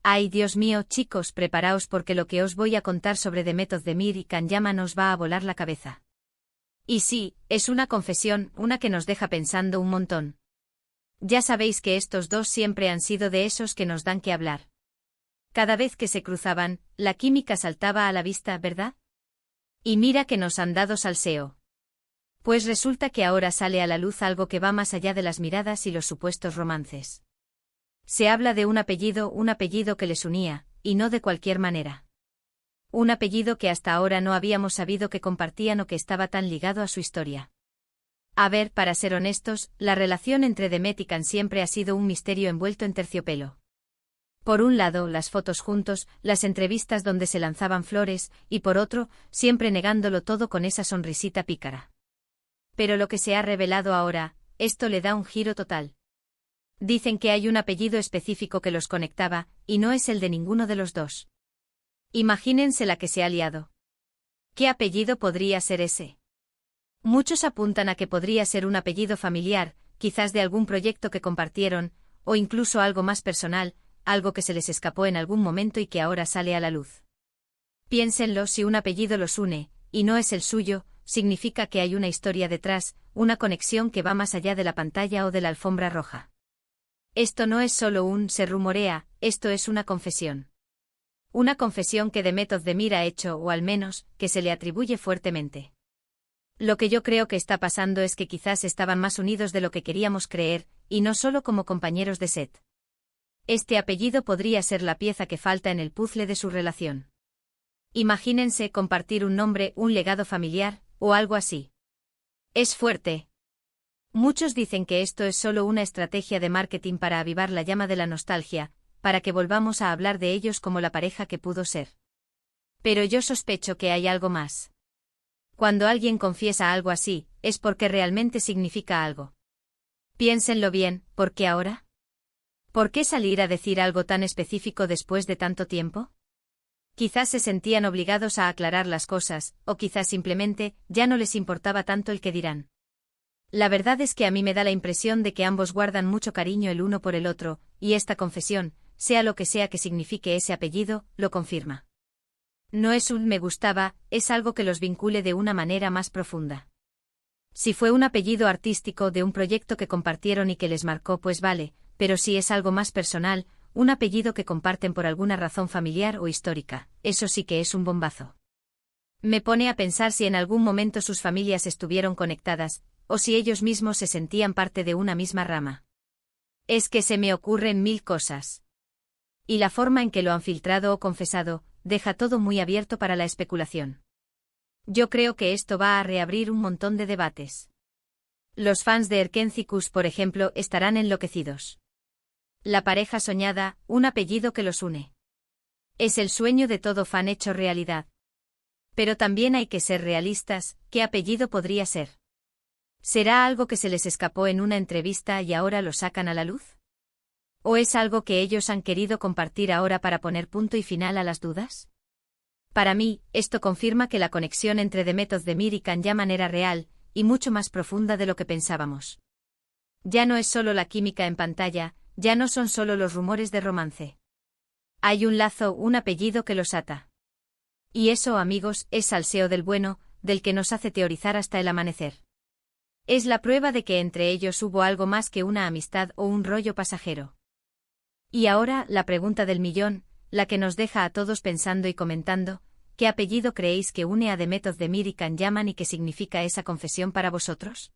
Ay, Dios mío, chicos, preparaos porque lo que os voy a contar sobre Demet Özdemir y Can Yaman os va a volar la cabeza. Y sí, es una confesión, una que nos deja pensando un montón. Ya sabéis que estos dos siempre han sido de esos que nos dan que hablar. Cada vez que se cruzaban, la química saltaba a la vista, ¿verdad? Y mira que nos han dado salseo. Pues resulta que ahora sale a la luz algo que va más allá de las miradas y los supuestos romances. Se habla de un apellido que les unía, y no de cualquier manera. Un apellido que hasta ahora no habíamos sabido que compartían o que estaba tan ligado a su historia. A ver, para ser honestos, la relación entre Demet y Can siempre ha sido un misterio envuelto en terciopelo. Por un lado, las fotos juntos, las entrevistas donde se lanzaban flores, y por otro, siempre negándolo todo con esa sonrisita pícara. Pero lo que se ha revelado ahora, esto le da un giro total. Dicen que hay un apellido específico que los conectaba, y no es el de ninguno de los dos. Imagínense la que se ha liado. ¿Qué apellido podría ser ese? Muchos apuntan a que podría ser un apellido familiar, quizás de algún proyecto que compartieron, o incluso algo más personal, algo que se les escapó en algún momento y que ahora sale a la luz. Piénsenlo, si un apellido los une, y no es el suyo, significa que hay una historia detrás, una conexión que va más allá de la pantalla o de la alfombra roja. Esto no es solo un se rumorea, esto es una confesión. Una confesión que Demet Özdemir ha hecho, o al menos, que se le atribuye fuertemente. Lo que yo creo que está pasando es que quizás estaban más unidos de lo que queríamos creer, y no solo como compañeros de set. Este apellido podría ser la pieza que falta en el puzzle de su relación. Imagínense compartir un nombre, un legado familiar, o algo así. Es fuerte. Muchos dicen que esto es solo una estrategia de marketing para avivar la llama de la nostalgia, para que volvamos a hablar de ellos como la pareja que pudo ser. Pero yo sospecho que hay algo más. Cuando alguien confiesa algo así, es porque realmente significa algo. Piénsenlo bien, ¿por qué ahora? ¿Por qué salir a decir algo tan específico después de tanto tiempo? Quizás se sentían obligados a aclarar las cosas, o quizás simplemente, ya no les importaba tanto el que dirán. La verdad es que a mí me da la impresión de que ambos guardan mucho cariño el uno por el otro, y esta confesión, sea lo que sea que signifique ese apellido, lo confirma. No es un me gustaba, es algo que los vincule de una manera más profunda. Si fue un apellido artístico de un proyecto que compartieron y que les marcó, pues vale, pero si es algo más personal, un apellido que comparten por alguna razón familiar o histórica, eso sí que es un bombazo. Me pone a pensar si en algún momento sus familias estuvieron conectadas, o si ellos mismos se sentían parte de una misma rama. Es que se me ocurren mil cosas. Y la forma en que lo han filtrado o confesado, deja todo muy abierto para la especulación. Yo creo que esto va a reabrir un montón de debates. Los fans de Erkencikus, por ejemplo, estarán enloquecidos. La pareja soñada, un apellido que los une. Es el sueño de todo fan hecho realidad. Pero también hay que ser realistas, ¿qué apellido podría ser? ¿Será algo que se les escapó en una entrevista y ahora lo sacan a la luz? ¿O es algo que ellos han querido compartir ahora para poner punto y final a las dudas? Para mí, esto confirma que la conexión entre Demet Özdemir y Can Yaman era real, y mucho más profunda de lo que pensábamos. Ya no es solo la química en pantalla, ya no son solo los rumores de romance. Hay un lazo, un apellido que los ata. Y eso, amigos, es salseo del bueno, del que nos hace teorizar hasta el amanecer. Es la prueba de que entre ellos hubo algo más que una amistad o un rollo pasajero. Y ahora, la pregunta del millón, la que nos deja a todos pensando y comentando, ¿qué apellido creéis que une a Demet Özdemir y Can Yaman y qué significa esa confesión para vosotros?